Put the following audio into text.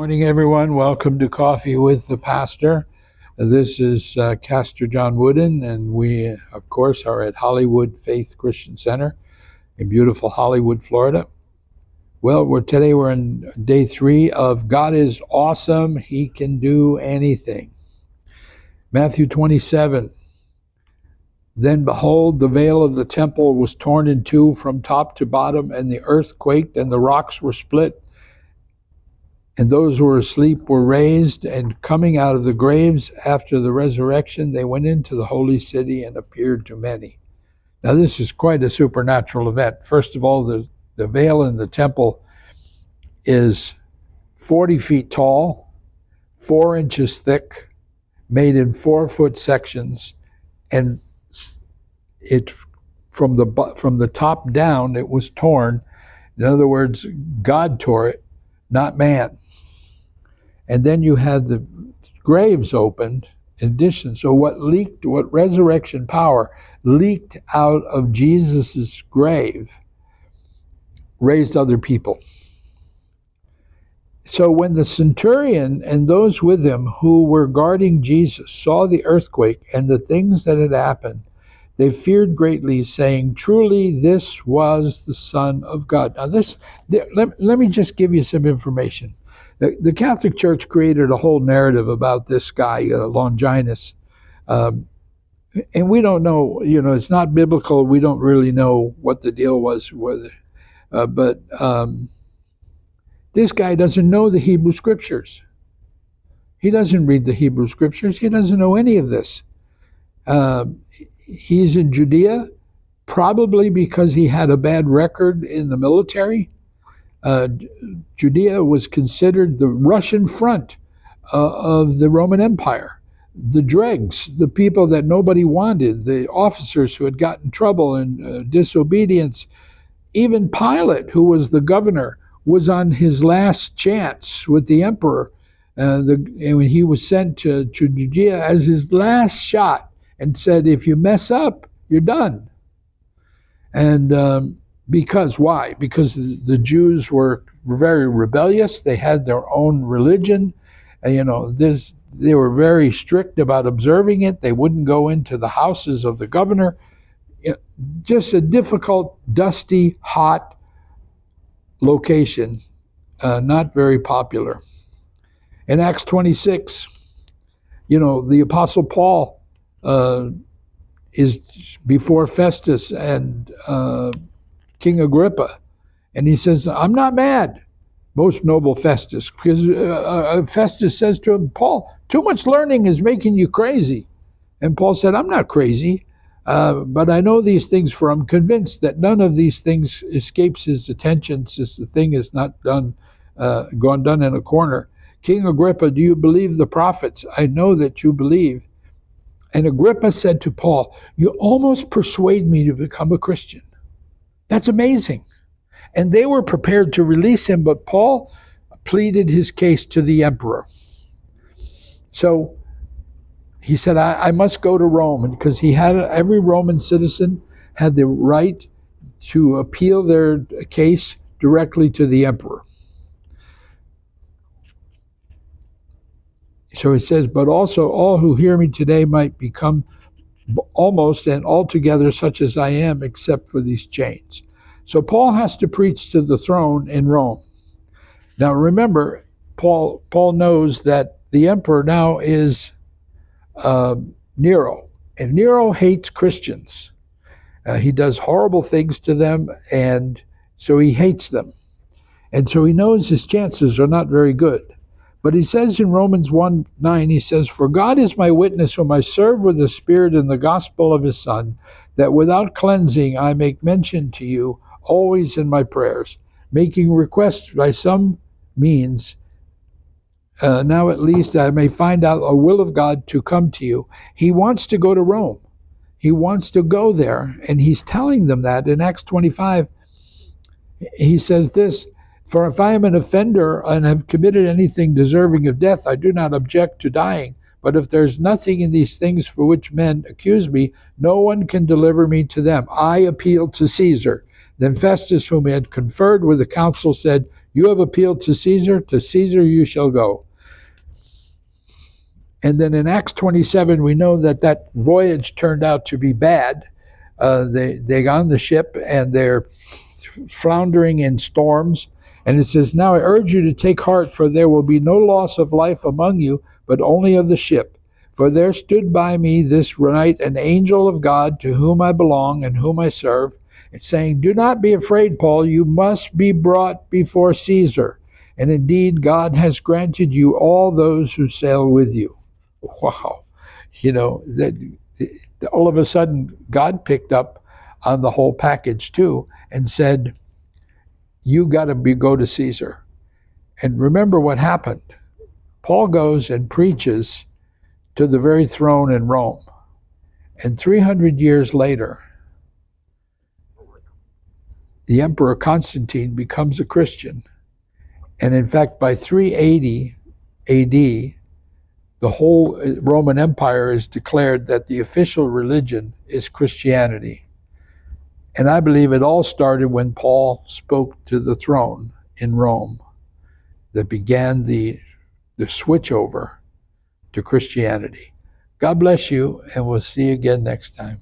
Morning, everyone. Welcome to Coffee with the Pastor. This is Pastor John Woodin, and we, of course, are at Hollywood Faith Christian Center in beautiful Hollywood, Florida. Well, today we're in day 3 of God is awesome. He can do anything. Matthew 27. Then behold, the veil of the temple was torn in two from top to bottom, and the earth quaked, and the rocks were split. And those who were asleep were raised, and coming out of the graves after the resurrection, they went into the holy city and appeared to many. Now, this is quite a supernatural event. First of all, the veil in the temple is 40 feet tall, 4 inches thick, made in 4-foot sections, and it from the top down, it was torn. In other words, God tore it, not man. And then you had the graves opened in addition. So what resurrection power leaked out of Jesus's grave raised other people. So when the centurion and those with him who were guarding Jesus saw the earthquake and the things that had happened, they feared greatly, saying, "Truly this was the Son of God." Now let me just give you some information. The Catholic Church created a whole narrative about this guy, Longinus. And we don't know, it's not biblical. We don't really know what the deal was with it. But this guy doesn't know the Hebrew Scriptures. He doesn't read the Hebrew Scriptures. He doesn't know any of this. He's in Judea, probably because he had a bad record in the military. Judea was considered the Russian front of the Roman Empire. The dregs, the people that nobody wanted, the officers who had gotten in trouble and disobedience. Even Pilate, who was the governor, was on his last chance with the emperor. And he was sent to Judea as his last shot and said, if you mess up, you're done. And because why? Because the Jews were very rebellious. They had their own religion. They were very strict about observing it. They wouldn't go into the houses of the governor. Just a difficult, dusty, hot location, not very popular. In Acts 26, the Apostle Paul is before Festus and King Agrippa, and he says, "I'm not mad, most noble Festus," because Festus says to him, "Paul, too much learning is making you crazy." And Paul said, "I'm not crazy, but I know these things, for I'm convinced that none of these things escapes his attention, since the thing is not done in a corner. King Agrippa, do you believe the prophets? I know that you believe." And Agrippa said to Paul, "You almost persuade me to become a Christian." That's amazing. And they were prepared to release him, but Paul pleaded his case to the emperor. So he said, I must go to Rome, because every Roman citizen had the right to appeal their case directly to the emperor. So he says, "But also all who hear me today might become almost and altogether such as I am, except for these chains." So Paul has to preach to the throne in Rome. Now remember, Paul knows that the emperor now is Nero, and Nero hates Christians. He does horrible things to them, and so he hates them. And so he knows his chances are not very good. But he says in Romans 1:9, he says, "For God is my witness, whom I serve with the Spirit in the gospel of his Son, that without cleansing I make mention to you always in my prayers, making requests by some means, now at least I may find out a will of God to come to you." He wants to go to Rome. He wants to go there, and he's telling them that in Acts 25. He says this, "For if I am an offender and have committed anything deserving of death, I do not object to dying. But if there's nothing in these things for which men accuse me, no one can deliver me to them. I appeal to Caesar." Then Festus, whom he had conferred with the council, said, You have appealed to Caesar you shall go. And then in Acts 27, we know that that voyage turned out to be bad. They got on the ship and they're floundering in storms. And it says, now I urge you to take heart, for there will be no loss of life among you, but only of the ship. For there stood by me this night an angel of God, to whom I belong and whom I serve, saying, do not be afraid, Paul, you must be brought before Caesar. And indeed, God has granted you all those who sail with you. Wow. You know, that all of a sudden, God picked up on the whole package too and said, you got to go to Caesar. And remember what happened. Paul goes and preaches to the very throne in Rome. And 300 years later, the Emperor Constantine becomes a Christian. And in fact, by 380 AD, the whole Roman Empire is declared that the official religion is Christianity. And I believe it all started when Paul spoke to the throne in Rome that began the switch over to Christianity. God bless you, and we'll see you again next time.